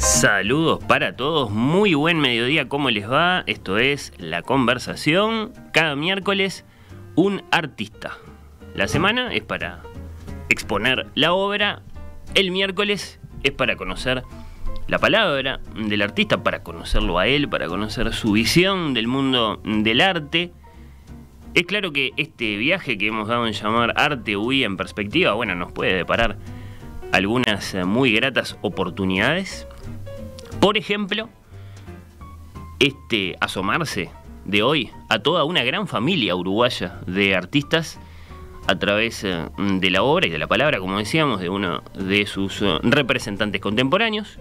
Saludos para todos, muy buen mediodía, ¿cómo les va? Esto es La Conversación, cada miércoles un artista. La semana es para exponer la obra, el miércoles es para conocer la palabra del artista, para conocerlo a él, para conocer su visión del mundo del arte. Es claro que este viaje que hemos dado en llamar Arte UI en Perspectiva, bueno, nos puede deparar algunas muy gratas oportunidades. Por ejemplo, este asomarse de hoy a toda una gran familia uruguaya de artistas a través de la obra y de la palabra, como decíamos, de uno de sus representantes contemporáneos.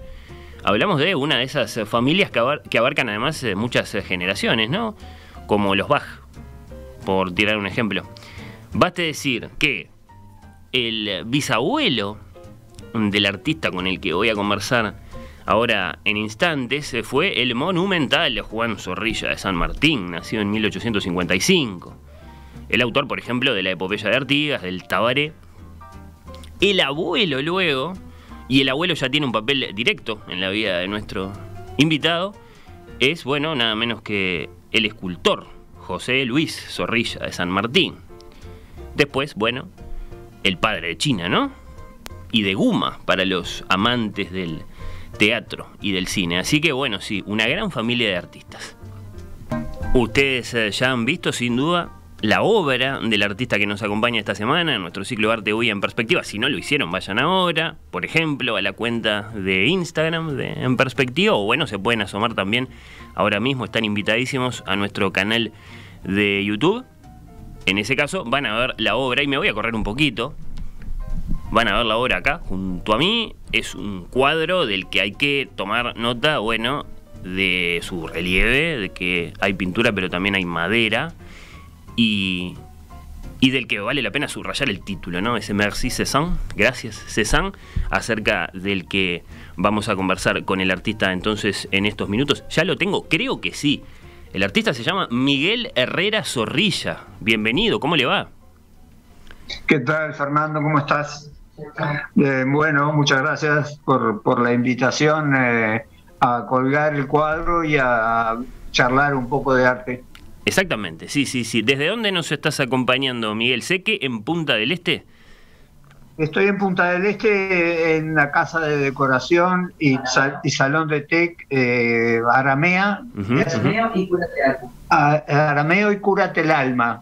Hablamos de una de esas familias que abarcan además muchas generaciones, ¿no? Como los Bach, por tirar un ejemplo. Baste decir que el bisabuelo del artista con el que voy a conversar ahora en instantes fue el monumental Juan Zorrilla de San Martín, nacido en 1855. El autor, por ejemplo, de la Epopeya de Artigas, del Tabaré. El abuelo luego, y el abuelo ya tiene un papel directo en la vida de nuestro invitado, es, bueno, nada menos que el escultor José Luis Zorrilla de San Martín. Después, bueno, el padre de China, ¿no? Y de Guma para los amantes del teatro y del cine. Así que, bueno, sí, una gran familia de artistas. Ustedes ya han visto, sin duda, la obra del artista que nos acompaña esta semana en nuestro ciclo Arte UI en Perspectiva. Si no lo hicieron, vayan ahora, por ejemplo, a la cuenta de Instagram de En Perspectiva, o bueno, se pueden asomar también ahora mismo, están invitadísimos a nuestro canal de YouTube. En ese caso van a ver la obra, y me voy a correr un poquito. Van a ver la obra acá, junto a mí. Es un cuadro del que hay que tomar nota, bueno, de su relieve, de que hay pintura pero también hay madera, y del que vale la pena subrayar el título, ¿no? Ese Merci Cézanne, gracias Cézanne, acerca del que vamos a conversar con el artista entonces en estos minutos. Ya lo tengo, creo que sí. El artista se llama Miguel Herrera Zorrilla. Bienvenido, ¿cómo le va? ¿Qué tal, Fernando? ¿Cómo estás? Bueno, muchas gracias por la invitación a colgar el cuadro y a charlar un poco de arte. Exactamente, sí. ¿Desde dónde nos estás acompañando, Miguel? Sé que en Punta del Este. Estoy en Punta del Este, en la casa de decoración y salón de TEC Aramea. Arameo y Cúrate el Alma.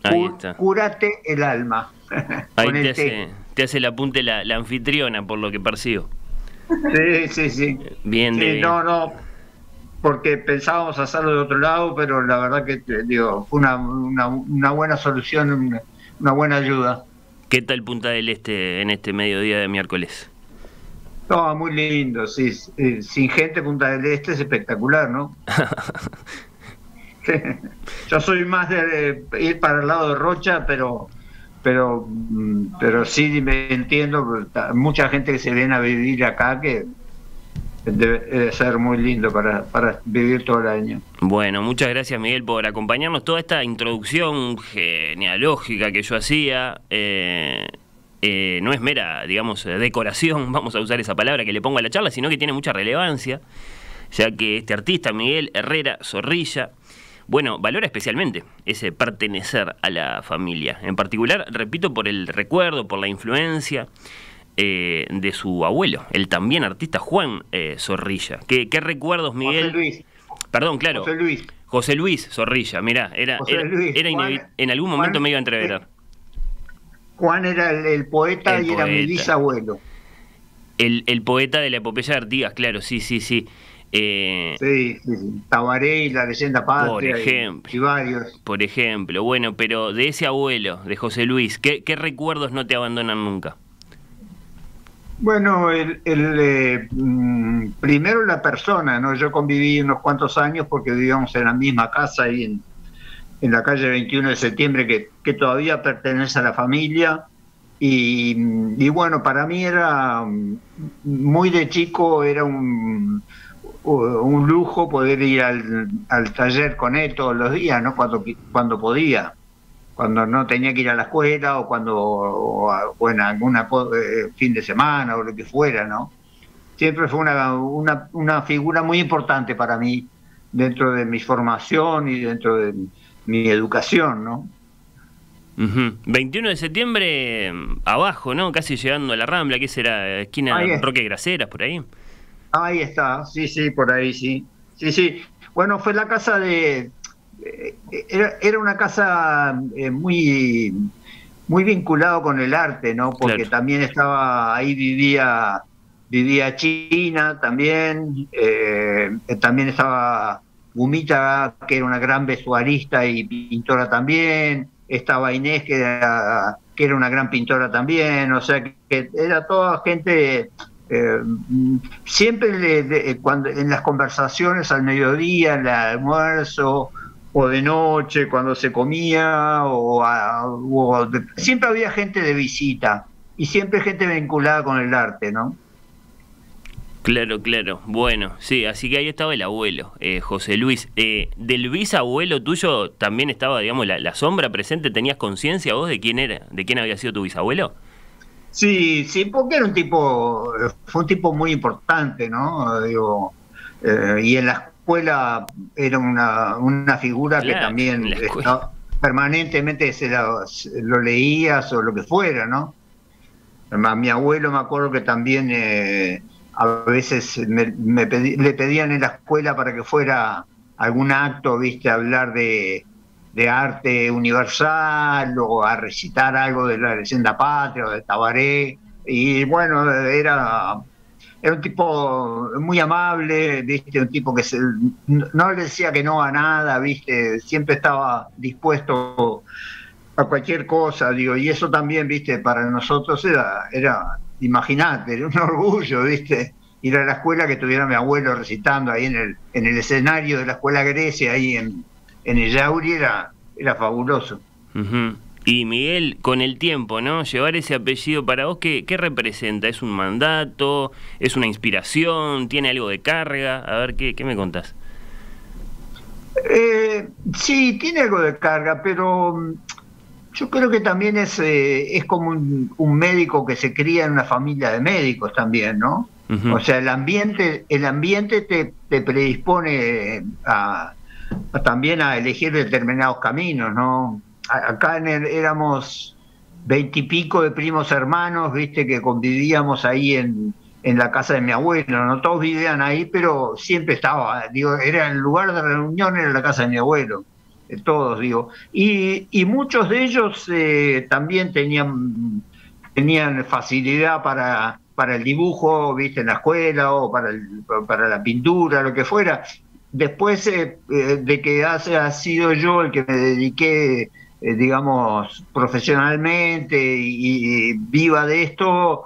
Ahí está. Cúrate el alma. Ahí te hace el apunte la anfitriona, por lo que percibo. Sí. Bien, sí, no, porque pensábamos hacerlo de otro lado, pero la verdad que digo, fue una buena solución, una buena ayuda. ¿Qué tal Punta del Este en este mediodía de miércoles? No, muy lindo, sí. Sin gente, Punta del Este es espectacular, ¿no? Yo soy más de ir para el lado de Rocha, pero sí me entiendo, mucha gente que se viene a vivir acá, que debe ser muy lindo para vivir todo el año. Bueno, muchas gracias, Miguel, por acompañarnos. Toda esta introducción genealógica que yo hacía no es mera, digamos, decoración, vamos a usar esa palabra que le pongo a la charla, sino que tiene mucha relevancia, ya que este artista, Miguel Herrera Zorrilla, bueno, valora especialmente ese pertenecer a la familia. En particular, repito, por el recuerdo, por la influencia de su abuelo, el también artista Juan Zorrilla. ¿Qué recuerdos, Miguel? José Luis. Perdón, claro. José Luis Zorrilla, mirá, en algún momento me iba a entreverar. Juan era el poeta y era mi bisabuelo. El poeta de la Epopeya de Artigas, claro, sí. Sí, Tabaré y la leyenda patria, por ejemplo, y varios. Por ejemplo, bueno, pero de ese abuelo, de José Luis, ¿qué recuerdos no te abandonan nunca? Bueno, primero la persona, ¿no? Yo conviví unos cuantos años porque vivíamos en la misma casa ahí en la calle 21 de septiembre, que todavía pertenece a la familia. Y bueno, para mí era muy de chico, era un lujo poder ir al taller con él todos los días, ¿no? Cuando podía, cuando no tenía que ir a la escuela o en alguna fin de semana o lo que fuera, ¿no? siempre fue una figura muy importante para mí dentro de mi formación y dentro de mi educación, ¿no? 21 de septiembre, abajo, ¿no? Casi llegando a la Rambla, ¿qué será? Esquina Roque Graseras, por ahí. Ahí está, sí, sí, por ahí, sí. Sí, sí. Bueno, fue la casa de... Era una casa muy, muy vinculado con el arte, ¿no? Porque claro, también estaba, ahí vivía China también, también estaba Gumita, que era una gran vestuarista y pintora también, estaba Inés, que era una gran pintora también, o sea que era toda gente... siempre cuando en las conversaciones al mediodía, en el almuerzo o de noche cuando se comía siempre había gente de visita y siempre gente vinculada con el arte, ¿no? Claro, claro. Bueno, sí, así que ahí estaba el abuelo, José Luis. ¿Del bisabuelo tuyo también estaba, digamos, la sombra presente? ¿Tenías conciencia vos de quién era, de quién había sido tu bisabuelo? Sí, sí, porque fue un tipo muy importante, ¿no? Digo, y en la escuela era una figura, claro, que también permanentemente lo leías o lo que fuera, ¿no? A mi abuelo me acuerdo que también a veces le pedían en la escuela para que fuera algún acto, viste, a hablar de arte universal o a recitar algo de la leyenda patria o de Tabaré, y bueno, era un tipo muy amable, viste, un tipo que no le decía que no a nada, viste, siempre estaba dispuesto a cualquier cosa, digo, y eso también, viste, para nosotros era imagínate, era un orgullo, viste, ir a la escuela, que tuviera mi abuelo recitando ahí en el escenario de la escuela Grecia, ahí en el Yauri, era fabuloso. Y Miguel, con el tiempo, ¿no? Llevar ese apellido para vos, ¿qué representa? ¿Es un mandato? ¿Es una inspiración? ¿Tiene algo de carga? A ver, ¿qué me contás? Sí, tiene algo de carga, pero yo creo que también es como un médico que se cría en una familia de médicos también, ¿no? O sea, el ambiente te predispone también a elegir determinados caminos, ¿no? Acá éramos 20 y pico de primos hermanos, viste, que convivíamos ahí en la casa de mi abuelo, no todos vivían ahí, pero siempre estaba, digo, era el lugar de reunión, era la casa de mi abuelo, todos, digo, y muchos de ellos también tenían facilidad para el dibujo, viste, en la escuela, o para la pintura, lo que fuera. Después de que haya sido yo el que me dediqué, digamos, profesionalmente y viva de esto,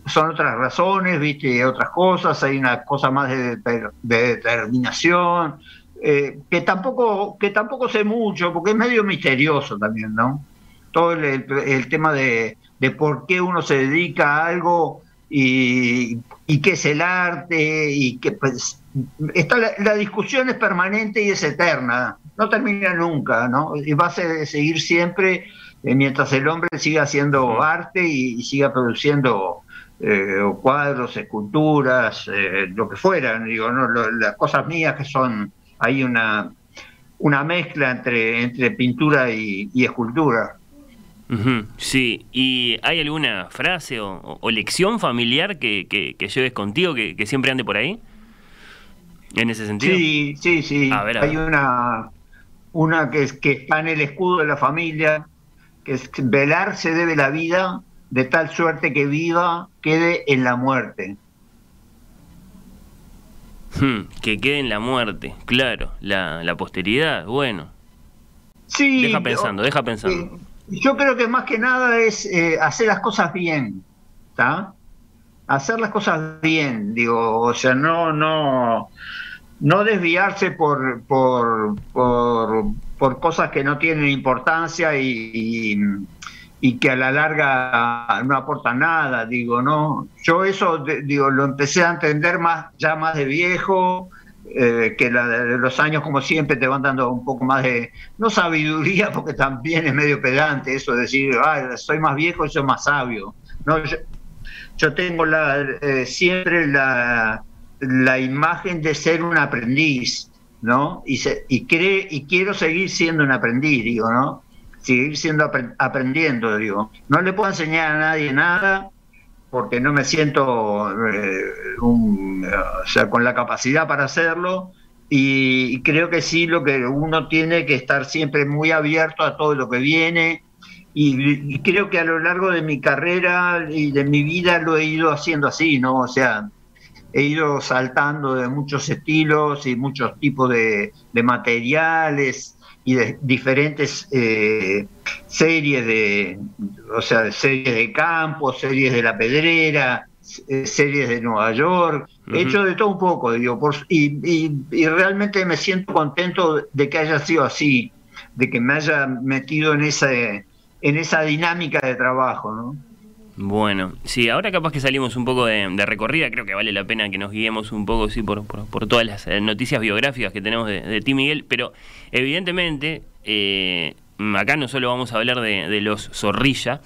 son otras razones, viste, otras cosas, hay una cosa más de determinación, que tampoco sé mucho, porque es medio misterioso también, ¿no? Todo el tema de por qué uno se dedica a algo y qué es el arte, y que pues la discusión es permanente y es eterna, no termina nunca, ¿no? Y va a seguir siempre mientras el hombre siga haciendo arte y siga produciendo cuadros, esculturas, lo que fueran, digo, ¿no? Las cosas mías que son, hay una mezcla entre pintura y escultura. Sí, ¿y hay alguna frase o lección familiar que lleves contigo, que siempre ande por ahí? ¿En ese sentido? Sí. A ver. Hay una que está en el escudo de la familia, que es: velar se debe la vida, de tal suerte que viva quede en la muerte. Que quede en la muerte, claro, la posteridad, bueno. Sí. Deja pensando. Yo creo que más que nada es hacer las cosas bien, ¿está? Hacer las cosas bien, digo, o sea, no desviarse por cosas que no tienen importancia y que a la larga no aportan nada, digo, ¿no? Yo eso, digo, lo empecé a entender más de viejo, que los años, como siempre, te van dando un poco más de, no sabiduría, porque también es medio pedante eso de decir, soy más viejo y soy más sabio. No, yo tengo siempre la imagen de ser un aprendiz, ¿no? Y quiero seguir siendo un aprendiz, digo, ¿no? Seguir siendo aprendiendo, digo. No le puedo enseñar a nadie nada porque no me siento o sea, con la capacidad para hacerlo, y creo que sí, lo que uno tiene que estar siempre muy abierto a todo lo que viene, y creo que a lo largo de mi carrera y de mi vida lo he ido haciendo así, ¿no? O sea, he ido saltando de muchos estilos y muchos tipos de materiales y de diferentes series o sea, series de campo, series de La Pedrera, series de Nueva York. He hecho de todo un poco, digo, y realmente me siento contento de que haya sido así, de que me haya metido en esa dinámica de trabajo, ¿no? Bueno, sí, ahora capaz que salimos un poco de recorrida, creo que vale la pena que nos guiemos un poco, sí, por todas las noticias biográficas que tenemos de ti, Miguel, pero evidentemente acá no solo vamos a hablar de los Zorrilla,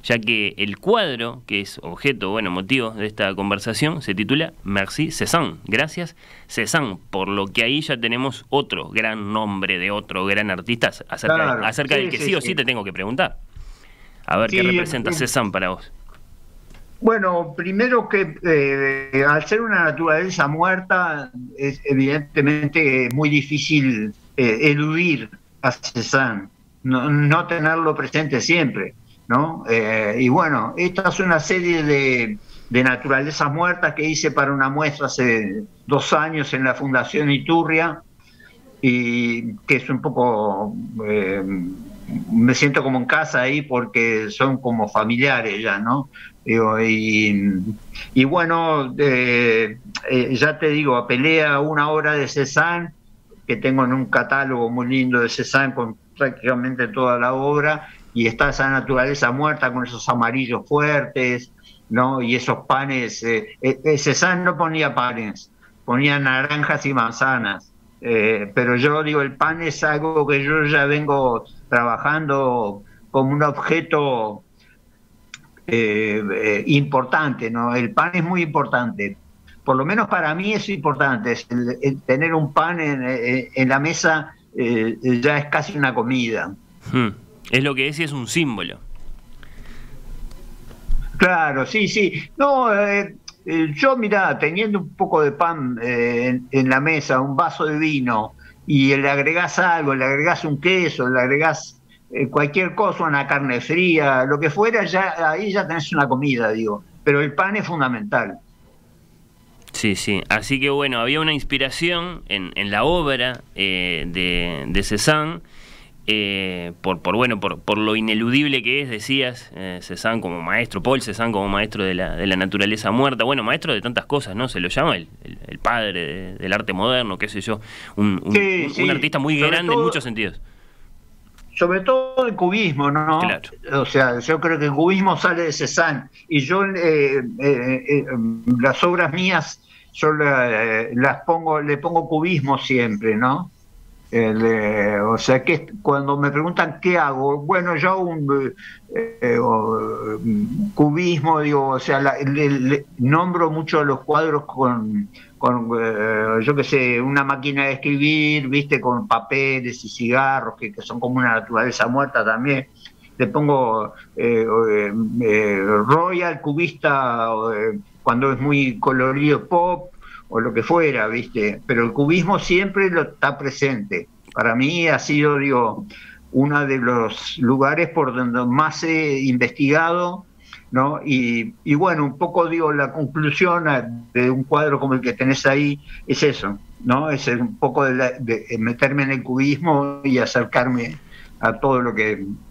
ya que el cuadro, que es objeto, bueno, motivo de esta conversación, se titula Merci Cézanne, gracias Cézanne, por lo que ahí ya tenemos otro gran nombre de otro gran artista acerca del que sí o sí te tengo que preguntar. A ver, ¿qué representa Cézanne para vos? Bueno, primero que al ser una naturaleza muerta, es evidentemente muy difícil eludir a Cézanne, no tenerlo presente siempre, ¿no? Y bueno, esta es una serie de naturalezas muertas que hice para una muestra hace 2 años en la Fundación Iturria, y que es un poco... me siento como en casa ahí porque son como familiares ya, ¿no? Digo, y bueno, ya te digo, apelé a una obra de Cézanne que tengo en un catálogo muy lindo de Cézanne con prácticamente toda la obra, y está esa naturaleza muerta con esos amarillos fuertes, ¿no? Y esos panes. Cézanne no ponía panes, ponía naranjas y manzanas. Pero yo digo, el pan es algo que yo ya vengo trabajando como un objeto importante, ¿no? El pan es muy importante, por lo menos para mí es importante. El tener un pan en la mesa ya es casi una comida. Es lo que decía, es un símbolo. Claro, sí, sí. No, yo, mirá, teniendo un poco de pan en la mesa, un vaso de vino, y le agregás algo, le agregás un queso, le agregás cualquier cosa, una carne fría, lo que fuera, ya ahí ya tenés una comida, digo. Pero el pan es fundamental. Sí, sí. Así que bueno, había una inspiración en la obra de Cézanne, por lo ineludible que es, decías, Cézanne como maestro, Paul Cézanne como maestro de la naturaleza muerta, bueno, maestro de tantas cosas, ¿no? Se lo llama el padre del arte moderno, qué sé yo, un artista muy grande en muchos sentidos. Sobre todo el cubismo, ¿no? Claro. O sea, yo creo que el cubismo sale de Cézanne, y yo las obras mías, yo le pongo cubismo siempre, ¿no? O sea, que cuando me preguntan qué hago, bueno, yo hago un cubismo, digo, o sea, le nombro mucho los cuadros con yo qué sé, una máquina de escribir, viste, con papeles y cigarros, que son como una naturaleza muerta también. Le pongo Royal, cubista, cuando es muy colorido, pop, o lo que fuera, ¿viste? Pero el cubismo siempre lo está presente. Para mí ha sido, digo, uno de los lugares por donde más he investigado, ¿no? Y bueno, un poco, digo, la conclusión de un cuadro como el que tenés ahí es eso, ¿no? Es un poco de meterme en el cubismo y acercarme a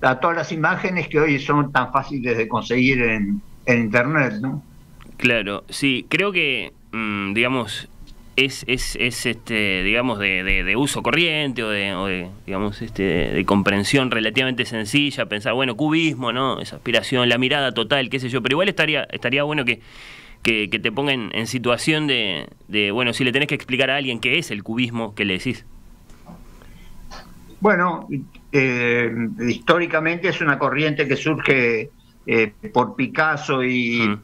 a todas las imágenes que hoy son tan fáciles de conseguir en internet, ¿no? Claro, sí, creo que digamos, es digamos, de uso corriente o de digamos, de comprensión relativamente sencilla, pensar, bueno, cubismo, ¿no? Esa aspiración, la mirada total, qué sé yo, pero igual estaría bueno que te ponga en situación de, bueno, si le tenés que explicar a alguien qué es el cubismo, ¿qué le decís? Bueno, históricamente es una corriente que surge por Picasso y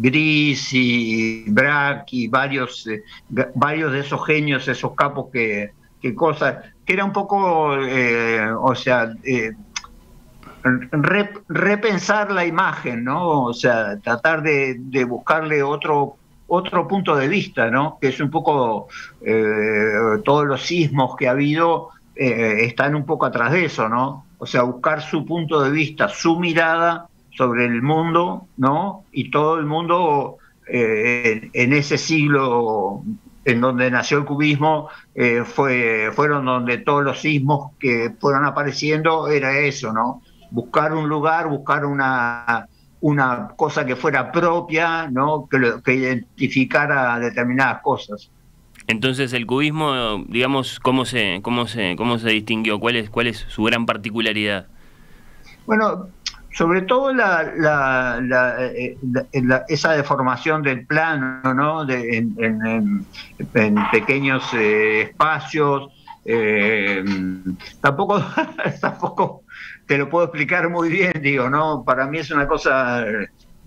Gris y Braque y varios de esos genios, esos capos que cosas, que era un poco, o sea, repensar la imagen, ¿no? O sea, tratar de buscarle otro punto de vista, ¿no? Que es un poco todos los sismos que ha habido están un poco atrás de eso, ¿no? O sea, buscar su punto de vista, su mirada sobre el mundo, ¿no? Y todo el mundo en ese siglo en donde nació el cubismo, fueron donde todos los sismos que fueron apareciendo era eso, ¿no? Buscar un lugar, buscar una cosa que fuera propia, ¿no? Que identificara determinadas cosas. Entonces el cubismo, digamos, ¿cómo se distinguió? ¿Cuál es su gran particularidad? Bueno, sobre todo esa deformación del plano, ¿no? En pequeños espacios. Tampoco te lo puedo explicar muy bien, digo, ¿no? Para mí es una cosa,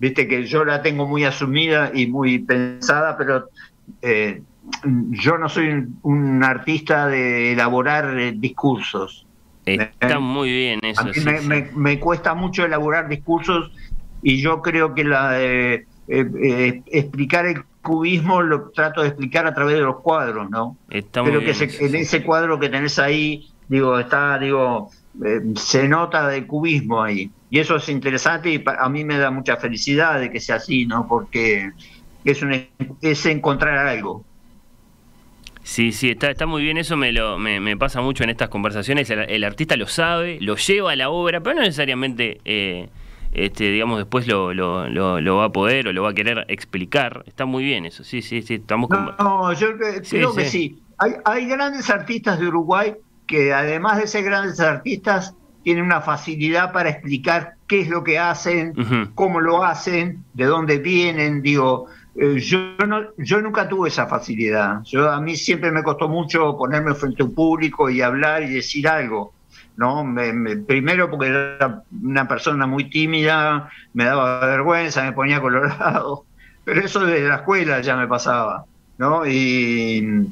viste, que yo la tengo muy asumida y muy pensada, pero yo no soy un artista de elaborar discursos. Está muy bien eso. A mí me cuesta mucho elaborar discursos y yo creo que explicar el cubismo lo trato de explicar a través de los cuadros, ¿no? Está muy bien en ese cuadro que tenés ahí, se nota del cubismo ahí. Y eso es interesante y a mí me da mucha felicidad de que sea así, ¿no? Porque es encontrar algo. Sí, está muy bien, eso me pasa mucho en estas conversaciones, el artista lo sabe, lo lleva a la obra, pero no necesariamente, digamos, después lo va a poder o lo va a querer explicar. Está muy bien eso, sí, estamos... No, yo creo que sí. Hay grandes artistas de Uruguay que además de ser grandes artistas, tienen una facilidad para explicar qué es lo que hacen, cómo lo hacen, de dónde vienen, digo... Yo nunca tuve esa facilidad. A mí siempre me costó mucho ponerme frente a un público y hablar y decir algo, ¿no? Primero porque era una persona muy tímida, me daba vergüenza, me ponía colorado, pero eso desde la escuela ya me pasaba, ¿no? Y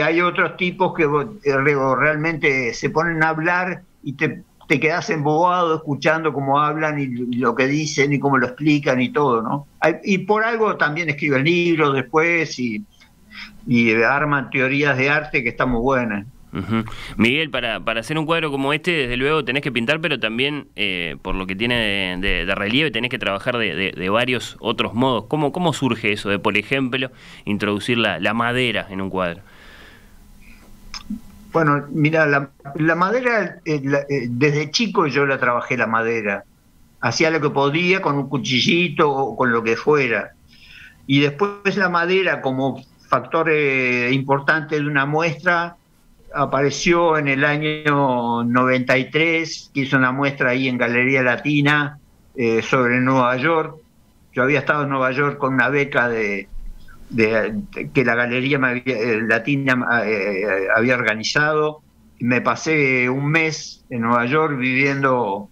hay otros tipos que realmente se ponen a hablar y te quedás embobado escuchando cómo hablan y lo que dicen y cómo lo explican y todo, ¿no? Y por algo también escriben libros después y arman teorías de arte que están muy buenas. Miguel, para hacer un cuadro como este, desde luego tenés que pintar, pero también, por lo que tiene de relieve, tenés que trabajar de varios otros modos. ¿Cómo surge eso de, por ejemplo, introducir la madera en un cuadro? Bueno, mira, la madera, desde chico yo la trabajé la madera. Hacía lo que podía con un cuchillito o con lo que fuera. Y después la madera como factor importante de una muestra apareció en el año 93, que hizo una muestra ahí en Galería Latina sobre Nueva York. Yo había estado en Nueva York con una beca que la Galería Latina había organizado. Me pasé un mes en Nueva York viviendo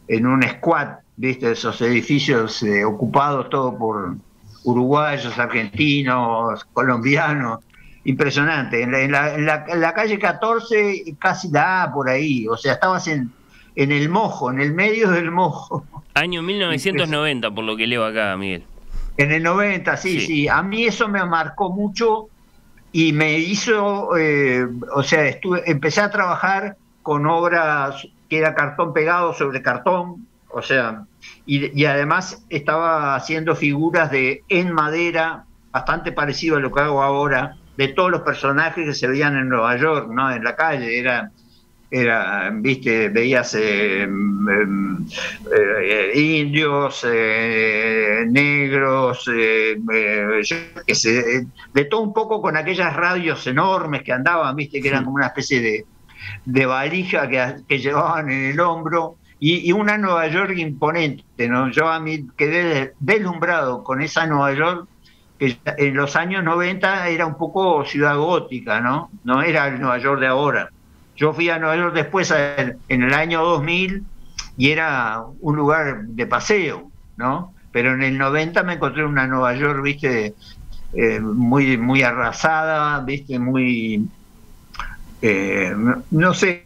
en un squat, ¿viste? Esos edificios ocupados todo por uruguayos, argentinos, colombianos. Impresionante. En la calle 14 casi la A por ahí. O sea, estabas en el mojo, en el medio del mojo. Año 1990, por lo que leo acá, Miguel. En el 90, sí. A mí eso me marcó mucho y me hizo, o sea, empecé a trabajar con obras que era cartón pegado sobre cartón, o sea, y además estaba haciendo figuras en madera, bastante parecido a lo que hago ahora, de todos los personajes que se veían en Nueva York, ¿no? En la calle, viste, veías indios, negros, yo qué sé, de todo un poco, con aquellas radios enormes que andaban, viste, que eran como una especie de valija que llevaban en el hombro, y una Nueva York imponente, ¿no? Yo a mí quedé deslumbrado con esa Nueva York, que en los años 90 era un poco ciudad gótica, ¿no? No era el Nueva York de ahora. Yo fui a Nueva York después, en el año 2000, y era un lugar de paseo, ¿no? Pero en el 90 me encontré en una Nueva York, viste, muy arrasada, viste, muy, no sé,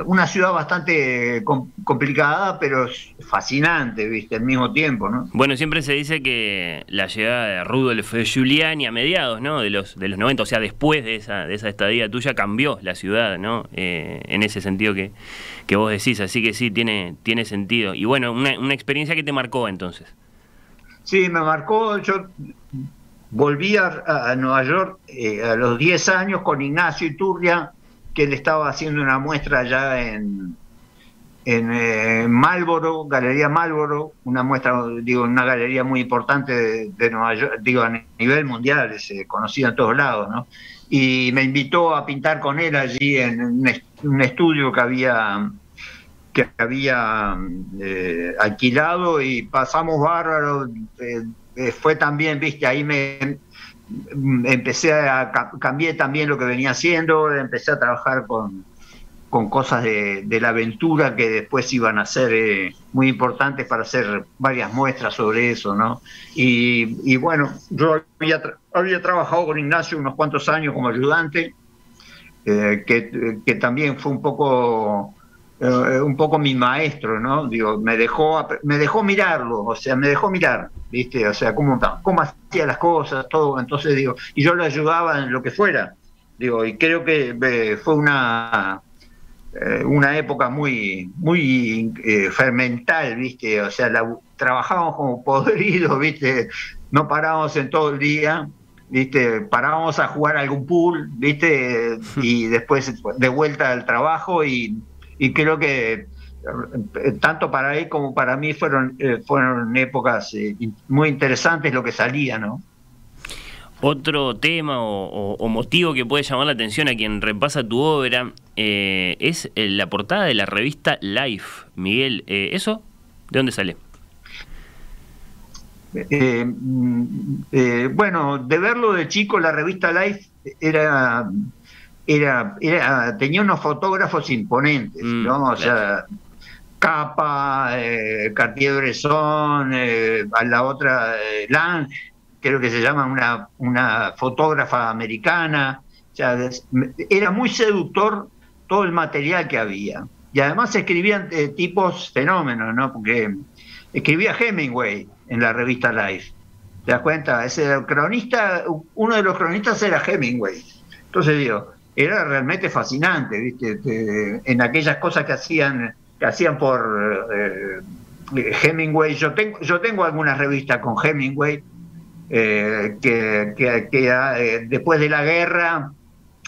una ciudad bastante complicada, pero fascinante, viste, al mismo tiempo, ¿no? Bueno, siempre se dice que la llegada de Rudolf Giuliani a mediados, ¿no?, de los 90, o sea, después de esa estadía tuya, cambió la ciudad, ¿no? En ese sentido que vos decís, así que sí, tiene sentido. Y bueno, una experiencia que te marcó entonces. Sí, me marcó. Yo volví a Nueva York a los 10 años con Ignacio Iturria, que él estaba haciendo una muestra allá en Marlboro, Galería Marlboro, una muestra, digo, una galería muy importante de Nueva York, digo, a nivel mundial, se conocida en todos lados, ¿no? Y me invitó a pintar con él allí en un estudio que había alquilado, y pasamos bárbaro. Fue también, viste, ahí cambié también lo que venía haciendo, empecé a trabajar con cosas de la aventura que después iban a ser muy importantes para hacer varias muestras sobre eso, ¿no? Y bueno, yo había trabajado con Ignacio unos cuantos años como ayudante, que también fue un poco mi maestro, ¿no? Digo, me dejó mirarlo, o sea, me dejó mirar, ¿viste? O sea, cómo hacía las cosas, todo. Entonces, digo, y yo lo ayudaba en lo que fuera, digo, y creo que fue una época muy fermental, ¿viste? O sea, trabajábamos como podridos, ¿viste? No parábamos en todo el día, ¿viste? Parábamos a jugar algún pool, ¿viste? Y después de vuelta al trabajo, y creo que tanto para él como para mí fueron épocas muy interesantes lo que salía, ¿no? Otro tema o motivo que puede llamar la atención a quien repasa tu obra es la portada de la revista Life, Miguel. ¿Eso de dónde sale? Bueno, de verlo de chico, la revista Life tenía unos fotógrafos imponentes, ¿no? O sea, Capa, Cartier-Bresson, a la otra Lange, creo que se llama, una fotógrafa americana. O sea, era muy seductor todo el material que había. Y además escribían tipos fenómenos, ¿no? Porque escribía Hemingway en la revista Life. ¿Te das cuenta? Uno de los cronistas era Hemingway. Entonces digo, era realmente fascinante, ¿viste? En aquellas cosas que hacían por Hemingway. Yo tengo algunas revistas con Hemingway, que después de la guerra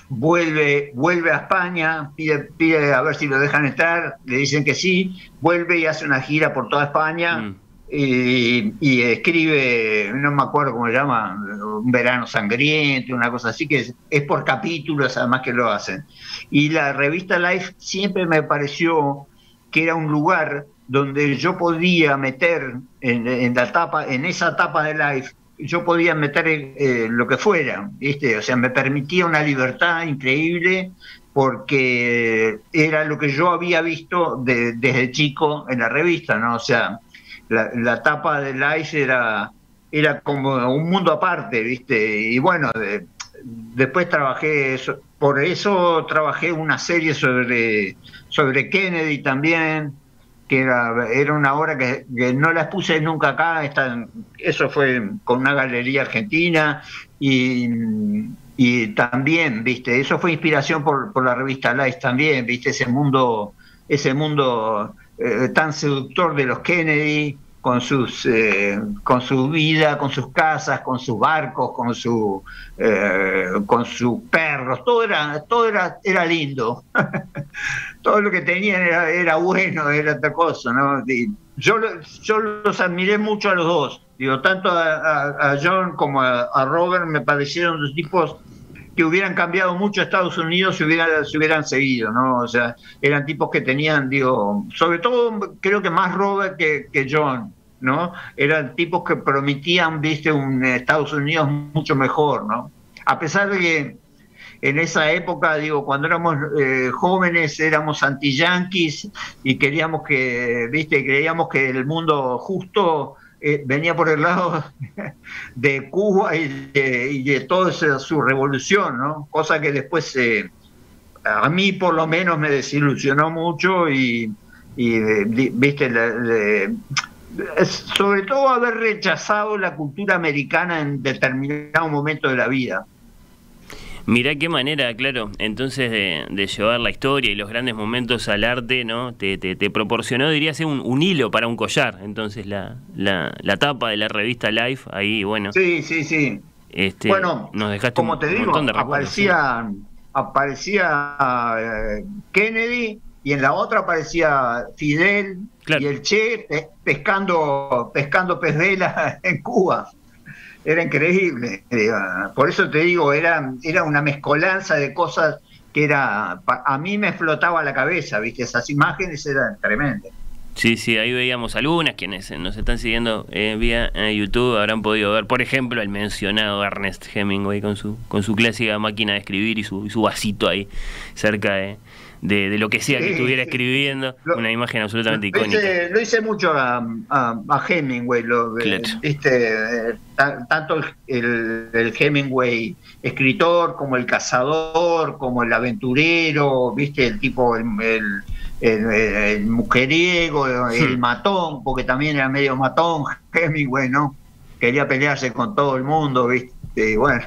vuelve a España, pide a ver si lo dejan entrar, le dicen que sí, vuelve y hace una gira por toda España. Y escribe, no me acuerdo cómo se llama, Un verano sangriento, una cosa así, que es por capítulos además que lo hacen. Y la revista Life siempre me pareció que era un lugar donde yo podía meter en esa tapa de Life, yo podía meter lo que fuera, ¿viste? O sea, me permitía una libertad increíble, porque era lo que yo había visto desde chico en la revista, ¿no? O sea, la tapa de Life era como un mundo aparte, ¿viste? Y bueno, después por eso trabajé una serie sobre Kennedy también, que era una obra que no la puse nunca acá. Eso fue con una galería argentina, y también, ¿viste? Eso fue inspiración por la revista Life también, ¿viste? Ese mundo tan seductor de los Kennedy, con su vida, con sus casas, con sus barcos, con sus perros, todo era lindo. Todo lo que tenían era bueno, era otra cosa, ¿no? Yo los admiré mucho a los dos, digo, tanto a John como a Robert. Me parecieron los tipos que hubieran cambiado mucho a Estados Unidos si hubieran seguido, ¿no? O sea, eran tipos que tenían, digo, sobre todo creo que más Robert que John, ¿no? Eran tipos que prometían, viste, un Estados Unidos mucho mejor, ¿no? A pesar de en esa época, digo, cuando éramos jóvenes, éramos anti-yanquis y queríamos que, viste, creíamos que el mundo justo venía por el lado de Cuba y de toda su revolución, ¿no? Cosa que después, a mí por lo menos me desilusionó mucho viste, sobre todo haber rechazado la cultura americana en determinado momento de la vida. Mirá qué manera, claro, entonces de llevar la historia y los grandes momentos al arte, ¿no? Te proporcionó, diría ser un hilo para un collar. Entonces la tapa de la revista Life, ahí, bueno. Sí, sí, sí. Bueno, nos dejaste como te digo, montón de recuerdos, aparecía Kennedy y en la otra aparecía Fidel, claro, y el Che pescando pez vela en Cuba. Era increíble. Por eso te digo, era una mezcolanza de cosas que a mí me flotaba la cabeza, ¿viste? Esas imágenes eran tremendas. Sí, sí, ahí veíamos algunas. Quienes nos están siguiendo vía YouTube habrán podido ver, por ejemplo, el mencionado Ernest Hemingway con su clásica máquina de escribir y su vasito ahí cerca de lo que sea que estuviera escribiendo, una imagen absolutamente icónica. Lo hice mucho a Hemingway, claro. Tanto el Hemingway escritor, como el cazador, como el aventurero, viste, el tipo, el mujeriego, el matón, porque también era medio matón Hemingway, ¿no? Quería pelearse con todo el mundo, viste, y bueno.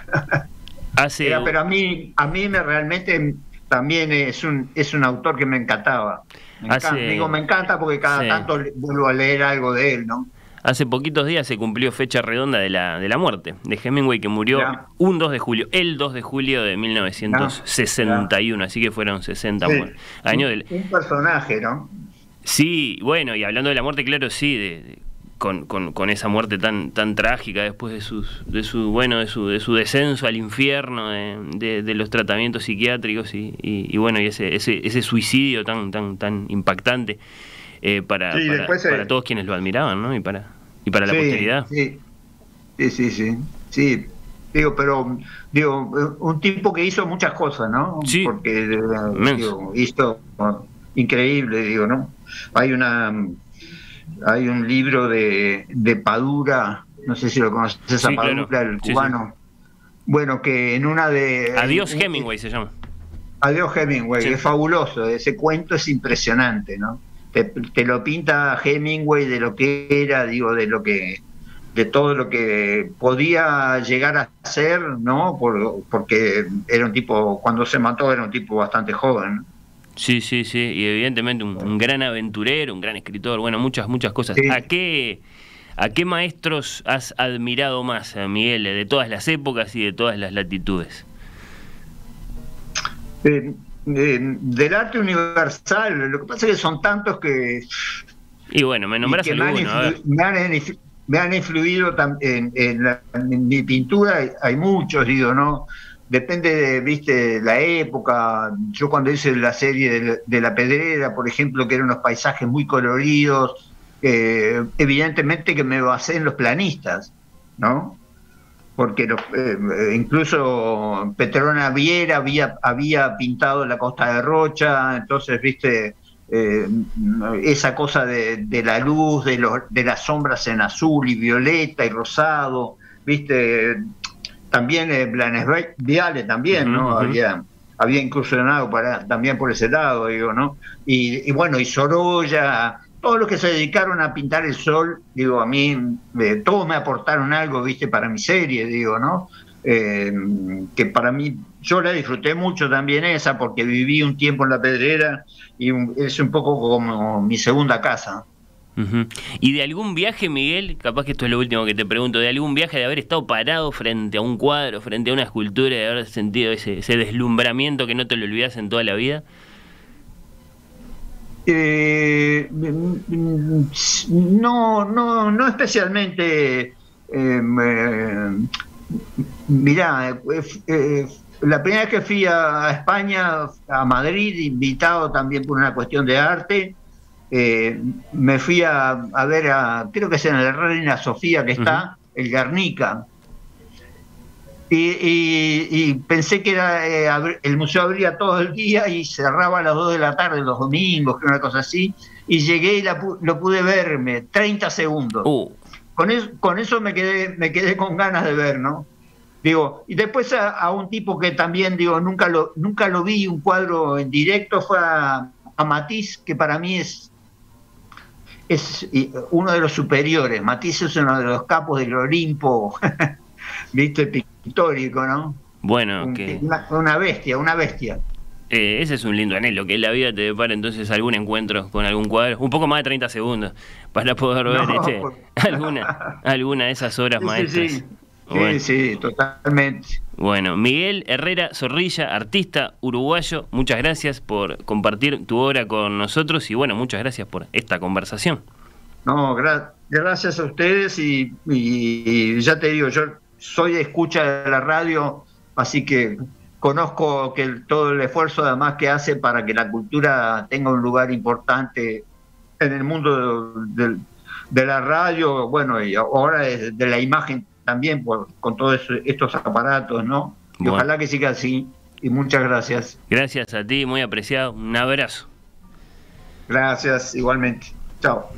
Pero a mí realmente también es un autor que me encantaba. Me encanta porque cada tanto vuelvo a leer algo de él, ¿no? Hace poquitos días se cumplió fecha redonda de la muerte de Hemingway, que murió el 2 de julio de 1961, así que fueron 60 años. Un personaje, ¿no? Sí, bueno, y hablando de la muerte, claro, sí, con esa muerte tan trágica después de su descenso al infierno de los tratamientos psiquiátricos y bueno, y ese suicidio tan impactante para todos quienes lo admiraban, ¿no? y para la posteridad. Sí. Digo, un tipo que hizo muchas cosas, ¿no? Sí. Porque hizo increíble, ¿no? Hay un libro de Padura, no sé si lo conoces, a Padura, claro, el cubano. Sí. Bueno, que en una de... Adiós Hemingway se llama. Adiós Hemingway, es fabuloso, ese cuento es impresionante, ¿no? Te lo pinta Hemingway de lo que era, de todo lo que podía llegar a ser, ¿no? Porque era un tipo, cuando se mató era un tipo bastante joven, ¿no? Sí, y evidentemente un gran aventurero, un gran escritor, bueno, muchas cosas. Sí. ¿A qué maestros has admirado más, Miguel, de todas las épocas y de todas las latitudes? Del arte universal, lo que pasa es que son tantos que... Y bueno, me nombras alguno. Me han influido en mi pintura, hay muchos, ¿no? Depende de la época. Yo cuando hice la serie de La Pedrera, por ejemplo, que eran unos paisajes muy coloridos, evidentemente que me basé en los planistas, ¿no? Porque incluso Petrona Viera había pintado la Costa de Rocha, entonces, esa cosa de la luz, de las sombras en azul y violeta y rosado, también Blanes Viale también, ¿no? Había incursionado también por ese lado, ¿no? Y bueno, y Sorolla, todos los que se dedicaron a pintar el sol, a mí, todos me aportaron algo, para mi serie, ¿no? Que para mí, yo la disfruté mucho también esa, porque viví un tiempo en La Pedrera y es un poco como mi segunda casa. ¿Y de algún viaje, Miguel? Capaz que esto es lo último que te pregunto. ¿De algún viaje, de haber estado parado frente a un cuadro, frente a una escultura, de haber sentido ese deslumbramiento que no te lo olvidas en toda la vida? No especialmente. Mirá, la primera vez que fui a España, a Madrid, invitado también por una cuestión de arte, me fui a ver creo que es en la Reina Sofía que está, el Guernica. y pensé que era el museo abría todo el día y cerraba a las 2 de la tarde los domingos, que una cosa así, y llegué y lo pude verme 30 segundos. Con eso me quedé con ganas de ver, ¿no? Digo, y después a un tipo que también, digo, nunca lo vi un cuadro en directo, fue a Matisse, que para mí es uno de los superiores. Matisse es uno de los capos del Olimpo, viste, pictórico, ¿no? Bueno, una bestia. Ese es un lindo anhelo, que la vida te depara entonces algún encuentro con algún cuadro, un poco más de 30 segundos, para poder ver alguna de esas obras maestras. Sí. Bueno. Sí, totalmente. Bueno, Miguel Herrera Zorrilla, artista uruguayo, muchas gracias por compartir tu obra con nosotros y bueno, muchas gracias por esta conversación. No, gracias a ustedes y ya te digo, yo soy de escucha de la radio, así que conozco todo el esfuerzo además que hace para que la cultura tenga un lugar importante en el mundo de la radio, bueno, y ahora de la imagen también con todos estos aparatos, ¿no? Y bueno, ojalá que siga así. Y muchas gracias. Gracias a ti, muy apreciado. Un abrazo. Gracias, igualmente. Chao.